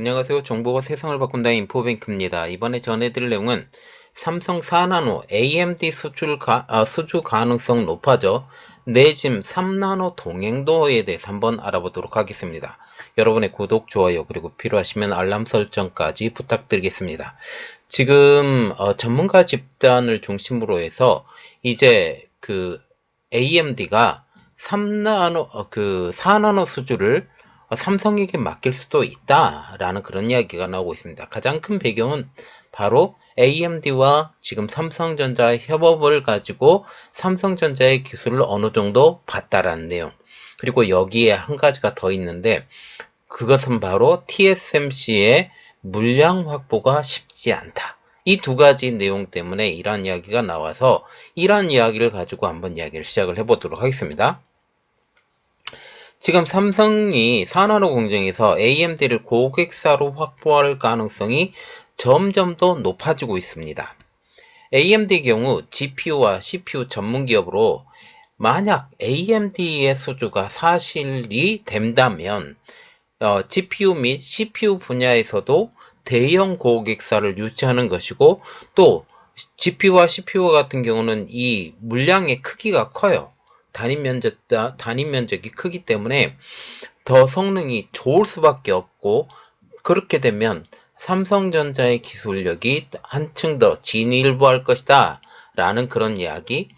안녕하세요. 정보가 세상을 바꾼다 인포뱅크입니다. 이번에 전해드릴 내용은 삼성 4나노 AMD 수주 가능성 높아져 내심 3나노 동행도에 대해서 한번 알아보도록 하겠습니다. 여러분의 구독, 좋아요, 그리고 필요하시면 알람 설정까지 부탁드리겠습니다. 지금 전문가 집단을 중심으로 해서 이제 AMD가 4나노 수주를 삼성에게 맡길 수도 있다라는 그런 이야기가 나오고 있습니다. 가장 큰 배경은 바로 AMD와 지금 삼성전자 협업을 가지고 삼성전자의 기술을 어느 정도 봤다라는 내용. 그리고 여기에 한 가지가 더 있는데 그것은 바로 TSMC의 물량 확보가 쉽지 않다. 이 두 가지 내용 때문에 이런 이야기가 나와서 이런 이야기를 가지고 한번 이야기를 시작을 해보도록 하겠습니다. 지금 삼성이 4나노 공정에서 AMD를 고객사로 확보할 가능성이 점점 더 높아지고 있습니다. AMD의 경우 GPU와 CPU 전문 기업으로 만약 AMD의 수주가 사실이 된다면 GPU 및 CPU 분야에서도 대형 고객사를 유치하는 것이고, 또 GPU와 CPU 같은 경우는 이 물량의 크기가 커요. 단위 면적이 크기 때문에 더 성능이 좋을 수밖에 없고, 그렇게 되면 삼성전자의 기술력이 한층 더 진일보할 것이다 라는 그런 이야기.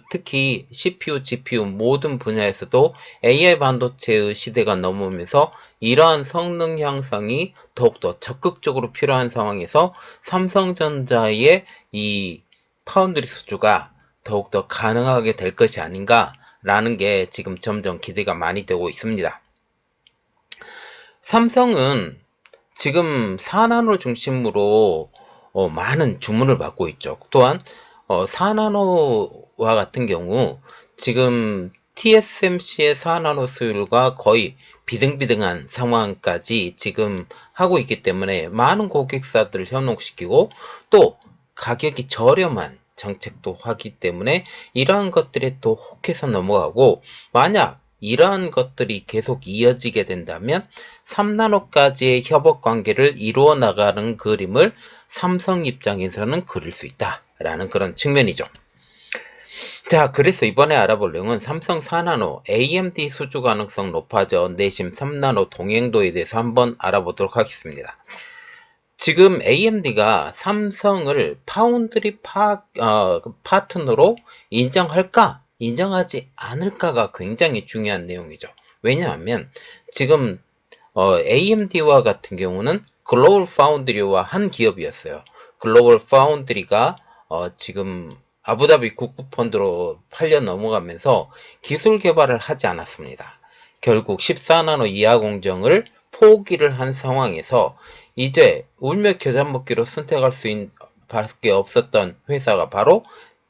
특히 CPU, GPU 모든 분야에서도 AI 반도체의 시대가 넘어오면서 이러한 성능 향상이 더욱더 적극적으로 필요한 상황에서 삼성전자의 이 파운드리 수주가 더욱더 가능하게 될 것이 아닌가라는 게 지금 점점 기대가 많이 되고 있습니다. 삼성은 지금 4나노 중심으로 많은 주문을 받고 있죠. 또한 4나노와 같은 경우 지금 TSMC의 4나노 수율과 거의 비등비등한 상황까지 지금 하고 있기 때문에 많은 고객사들을 현혹시키고 또 가격이 저렴한 정책도 하기 때문에 이러한 것들에 또 혹해서 넘어가고, 만약 이러한 것들이 계속 이어지게 된다면 3나노까지의 협업 관계를 이루어 나가는 그림을 삼성 입장에서는 그릴 수 있다라는 그런 측면이죠. 자, 그래서 이번에 알아볼 내용은 삼성 4나노 AMD 수주 가능성 높아져 내심 3나노 동행도에 대해서 한번 알아보도록 하겠습니다. 지금 AMD가 삼성을 파운드리 파트너로 인정할까, 인정하지 않을까가 굉장히 중요한 내용이죠. 왜냐하면 지금 AMD와 같은 경우는 글로벌 파운드리와 한 기업이었어요. 글로벌 파운드리가 지금 아부다비 국부펀드로 팔려 넘어가면서 기술 개발을 하지 않았습니다. 결국 14나노 이하 공정을 포기를 한 상황에서 이제 울며 겨자 먹기로 선택할 수밖에 없었던 회사가 바로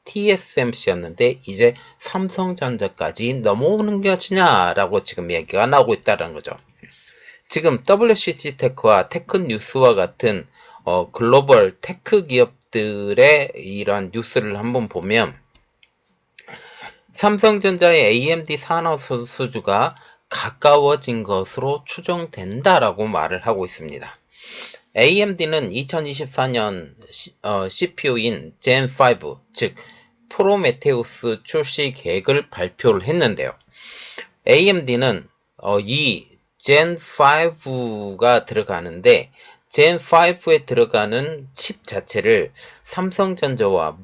TSMC였는데 이제 삼성전자까지 넘어오는 것이냐라고 지금 얘기가 나오고 있다는 거죠. 지금 WCG테크와 테크뉴스와 같은 글로벌 테크 기업들의 이러한 뉴스를 한번 보면 삼성전자의 AMD 산업 수주가 가까워진 것으로 추정된다라고 말을 하고 있습니다. AMD는 2024년 CPU인 젠5, 즉 프로메테우스 출시 계획을 발표를 했는데요. AMD는 이 젠5가 들어가는데 젠5에 들어가는 칩 자체를 삼성전자와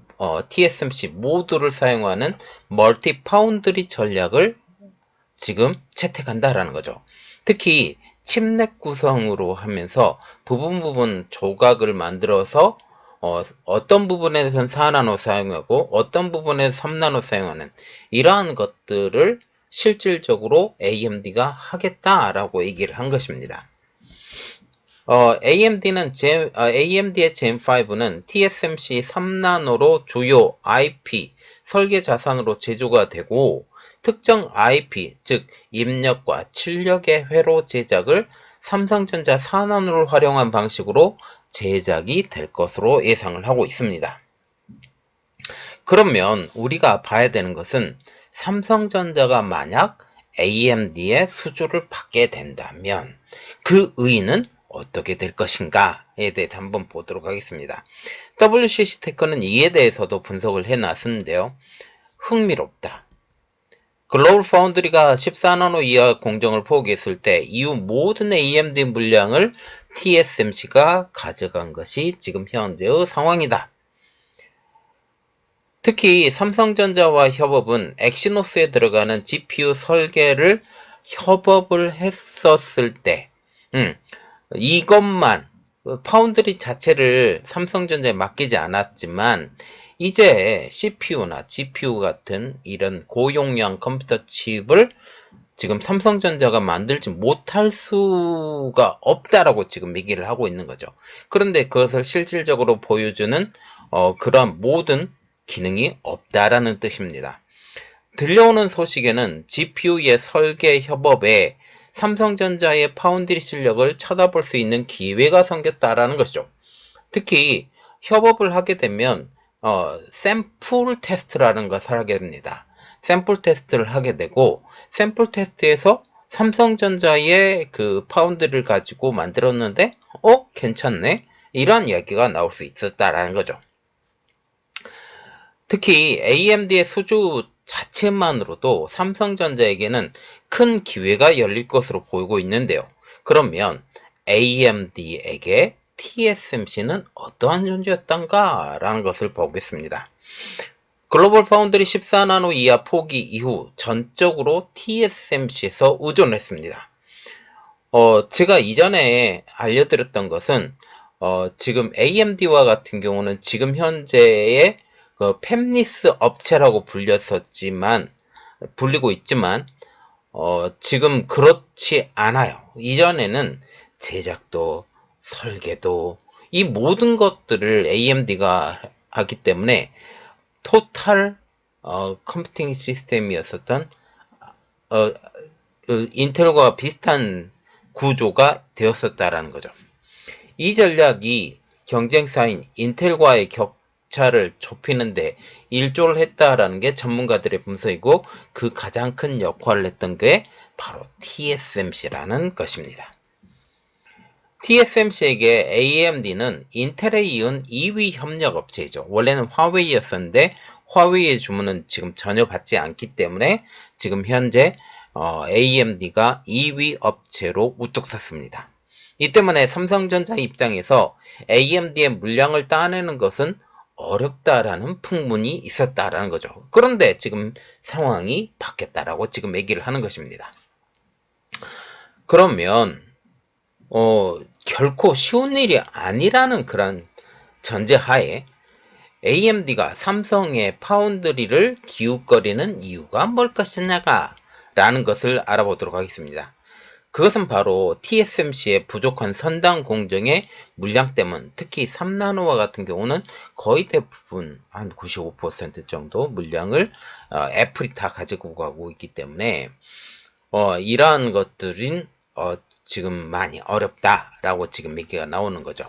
TSMC 모두를 사용하는 멀티 파운드리 전략을 지금 채택한다라는 거죠. 특히 칩넷 구성으로 하면서 부분 조각을 만들어서 어떤 부분에선 4나노 사용하고 어떤 부분에서 3나노 사용하는 이러한 것들을 실질적으로 AMD가 하겠다라고 얘기를 한 것입니다. AMD의 젠5는 TSMC 3나노로 주요 IP 설계 자산으로 제조가 되고, 특정 IP, 즉 입력과 출력의 회로 제작을 삼성전자 4나노를 활용한 방식으로 제작이 될 것으로 예상을 하고 있습니다. 그러면 우리가 봐야 되는 것은 삼성전자가 만약 AMD의 수주를 받게 된다면 그 의의는 어떻게 될 것인가에 대해서 한번 보도록 하겠습니다. WCC 테크는 이에 대해서도 분석을 해놨는데요. 흥미롭다. 글로벌 파운드리가 14나노 이하 공정을 포기했을 때 이후 모든 AMD 물량을 TSMC가 가져간 것이 지금 현재의 상황이다. 특히 삼성전자와 협업은 엑시노스에 들어가는 GPU 설계를 협업을 했었을 때 이것만 파운드리 자체를 삼성전자에 맡기지 않았지만 이제 CPU나 GPU 같은 이런 고용량 컴퓨터 칩을 지금 삼성전자가 만들지 못할 수가 없다라고 지금 얘기를 하고 있는 거죠. 그런데 그것을 실질적으로 보여주는 그런 모든 기능이 없다라는 뜻입니다. 들려오는 소식에는 GPU의 설계 협업에 삼성전자의 파운드리 실력을 쳐다볼 수 있는 기회가 생겼다라는 것이죠. 특히 협업을 하게 되면 샘플 테스트라는 것을 하게 됩니다. 샘플 테스트를 하게 되고 샘플 테스트에서 삼성전자의 그 파운드리를 가지고 만들었는데 괜찮네? 이런 이야기가 나올 수 있었다라는 거죠. 특히 AMD의 수주 자체만으로도 삼성전자에게는 큰 기회가 열릴 것으로 보이고 있는데요. 그러면 AMD에게 TSMC는 어떠한 존재였던가 라는 것을 보겠습니다. 글로벌 파운드리 14나노 이하 포기 이후 전적으로 TSMC에서 의존했습니다. 제가 이전에 알려드렸던 것은 지금 AMD와 같은 경우는 지금 현재의 그 팹리스 업체라고 불리고 있지만 지금 그렇지 않아요. 이전에는 제작도 설계도 이 모든 것들을 AMD가 하기 때문에 토탈 컴퓨팅 시스템이었었던 인텔과 비슷한 구조가 되었었다라는 거죠. 이 전략이 경쟁사인 인텔과의 격차를 좁히는데 일조를 했다라는 게 전문가들의 분석이고 그 가장 큰 역할을 했던 게 바로 TSMC라는 것입니다. TSMC에게 AMD는 인텔에 이은 2위 협력 업체이죠. 원래는 화웨이였었는데 화웨이의 주문은 지금 전혀 받지 않기 때문에 지금 현재 AMD가 2위 업체로 우뚝 섰습니다. 이 때문에 삼성전자 입장에서 AMD의 물량을 따내는 것은 어렵다라는 풍문이 있었다라는 거죠. 그런데 지금 상황이 바뀌었다라고 지금 얘기를 하는 것입니다. 그러면 결코 쉬운 일이 아니라는 그런 전제하에 AMD가 삼성의 파운드리를 기웃거리는 이유가 뭘 것이냐가 라는 것을 알아보도록 하겠습니다. 그것은 바로 TSMC의 부족한 선단 공정의 물량 때문, 특히 3나노와 같은 경우는 거의 대부분 한 95% 정도 물량을 애플이 다 가지고 가고 있기 때문에 이러한 것들은 지금 많이 어렵다라고 지금 얘기가 나오는 거죠.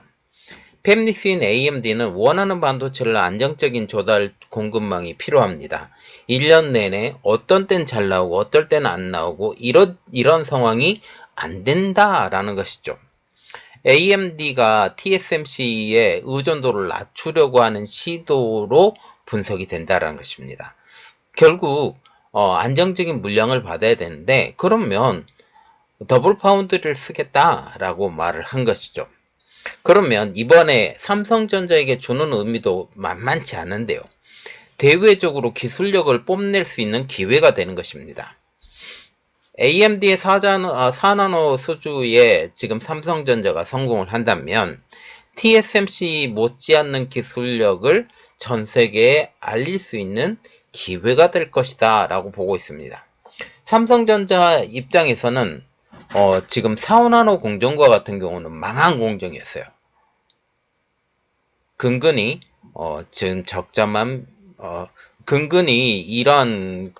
팹리스인 AMD는 원하는 반도체를 안정적인 조달 공급망이 필요합니다. 1년 내내 어떤 땐 잘 나오고 어떨 때는 안 나오고 이런 상황이 안 된다라는 것이죠. AMD가 TSMC의 의존도를 낮추려고 하는 시도로 분석이 된다라는 것입니다. 결국 안정적인 물량을 받아야 되는데 그러면 더블 파운드리를 쓰겠다라고 말을 한 것이죠. 그러면 이번에 삼성전자에게 주는 의미도 만만치 않은데요. 대외적으로 기술력을 뽐낼 수 있는 기회가 되는 것입니다. AMD의 4나노 수주에 지금 삼성전자가 성공을 한다면 TSMC 못지않는 기술력을 전 세계에 알릴 수 있는 기회가 될 것이다 라고 보고 있습니다. 삼성전자 입장에서는 지금 4나노 공정과 같은 경우는 망한 공정이었어요. 근근히 지금 근근히 이러한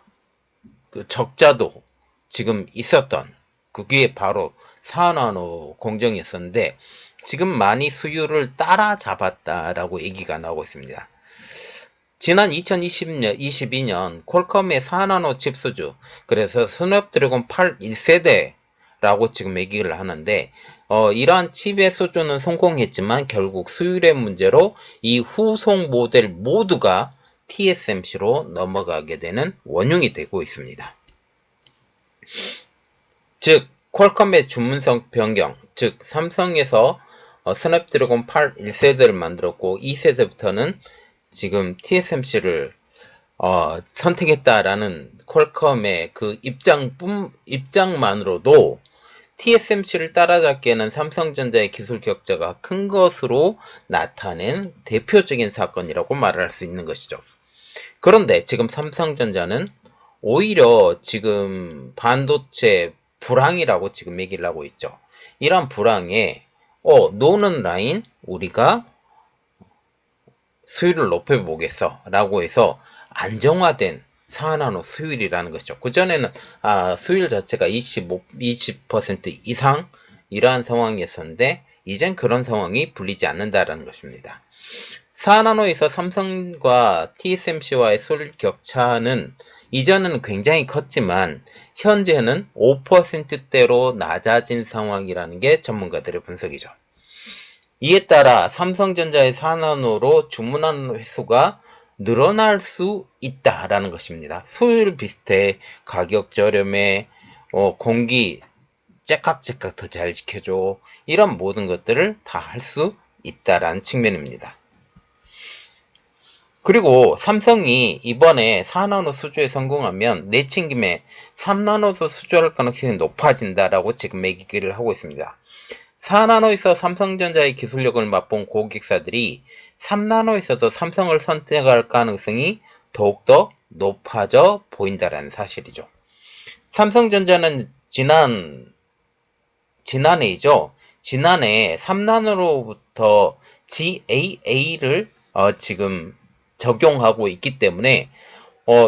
그 적자도 지금 있었던 그게 바로 4나노 공정이었었는데 지금 많이 수율을 따라잡았다라고 얘기가 나오고 있습니다. 지난 2022년 퀄컴의 4나노 칩 수주, 그래서 스냅드래곤 8 1세대 라고 지금 얘기를 하는데, 이러한 칩의 수주는 성공했지만 결국 수율의 문제로 이 후속 모델 모두가 TSMC로 넘어가게 되는 원흉이 되고 있습니다. 즉, 퀄컴의 주문성 변경, 즉 삼성에서 스냅드래곤 8 1세대를 만들었고 2세대부터는 지금 TSMC를 선택했다라는 퀄컴의 그 입장만으로도 TSMC를 따라잡기에는 삼성전자의 기술 격차가 큰 것으로 나타낸 대표적인 사건이라고 말을 할 수 있는 것이죠. 그런데 지금 삼성전자는 오히려 지금 반도체 불황이라고 지금 얘기를 하고 있죠. 이런 불황에 노는 라인 우리가 수율을 높여보겠어 라고 해서 안정화된 4나노 수율이라는 것이죠. 그전에는 수율 자체가 20% 이상 이러한 상황이었었는데 이젠 그런 상황이 불리지 않는다라는 것입니다. 4나노에서 삼성과 TSMC와의 수율 격차는 이전은 굉장히 컸지만 현재는 5%대로 낮아진 상황이라는 게 전문가들의 분석이죠. 이에 따라 삼성전자의 4나노로 주문하는 횟수가 늘어날 수 있다라는 것입니다. 수율 비슷해, 가격 저렴해, 공기 째깍째깍 더 잘 지켜줘, 이런 모든 것들을 다 할 수 있다라는 측면입니다. 그리고 삼성이 이번에 4나노 수주에 성공하면 내친 김에 3나노도 수주할 가능성이 높아진다라고 지금 얘기를 하고 있습니다. 4나노에서 삼성전자의 기술력을 맛본 고객사들이 3나노에서도 삼성을 선택할 가능성이 더욱더 높아져 보인다는 사실이죠. 삼성전자는 지난해 3나노로부터 GAA를 지금 적용하고 있기 때문에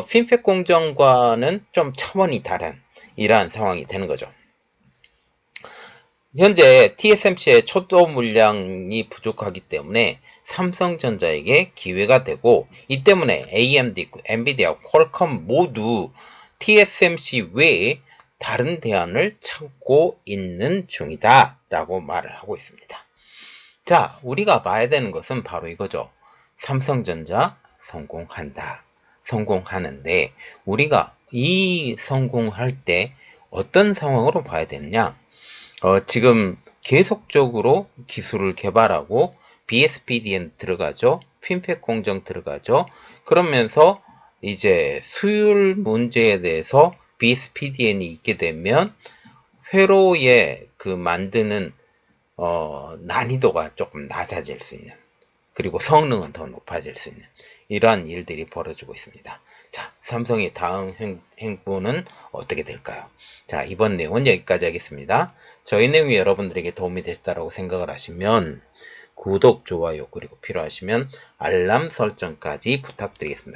핀팻 공정과는 좀 차원이 다른 이러한 상황이 되는 거죠. 현재 TSMC의 초도 물량이 부족하기 때문에 삼성전자에게 기회가 되고, 이 때문에 AMD, 엔비디아, 퀄컴 모두 TSMC 외에 다른 대안을 찾고 있는 중이다 라고 말을 하고 있습니다. 자, 우리가 봐야 되는 것은 바로 이거죠. 삼성전자 성공하는데 우리가 이 성공할 때 어떤 상황으로 봐야 되느냐? 지금 계속적으로 기술을 개발하고 BSPDN 들어가죠. 핀팻 공정 들어가죠. 그러면서 이제 수율 문제에 대해서 BSPDN이 있게 되면 회로에 그 만드는 난이도가 조금 낮아질 수 있는, 그리고 성능은 더 높아질 수 있는 이러한 일들이 벌어지고 있습니다. 자, 삼성의 다음 행보는 어떻게 될까요? 자, 이번 내용은 여기까지 하겠습니다. 저희 내용이 여러분들에게 도움이 되셨다고 생각을 하시면 구독, 좋아요, 그리고 필요하시면 알람 설정까지 부탁드리겠습니다.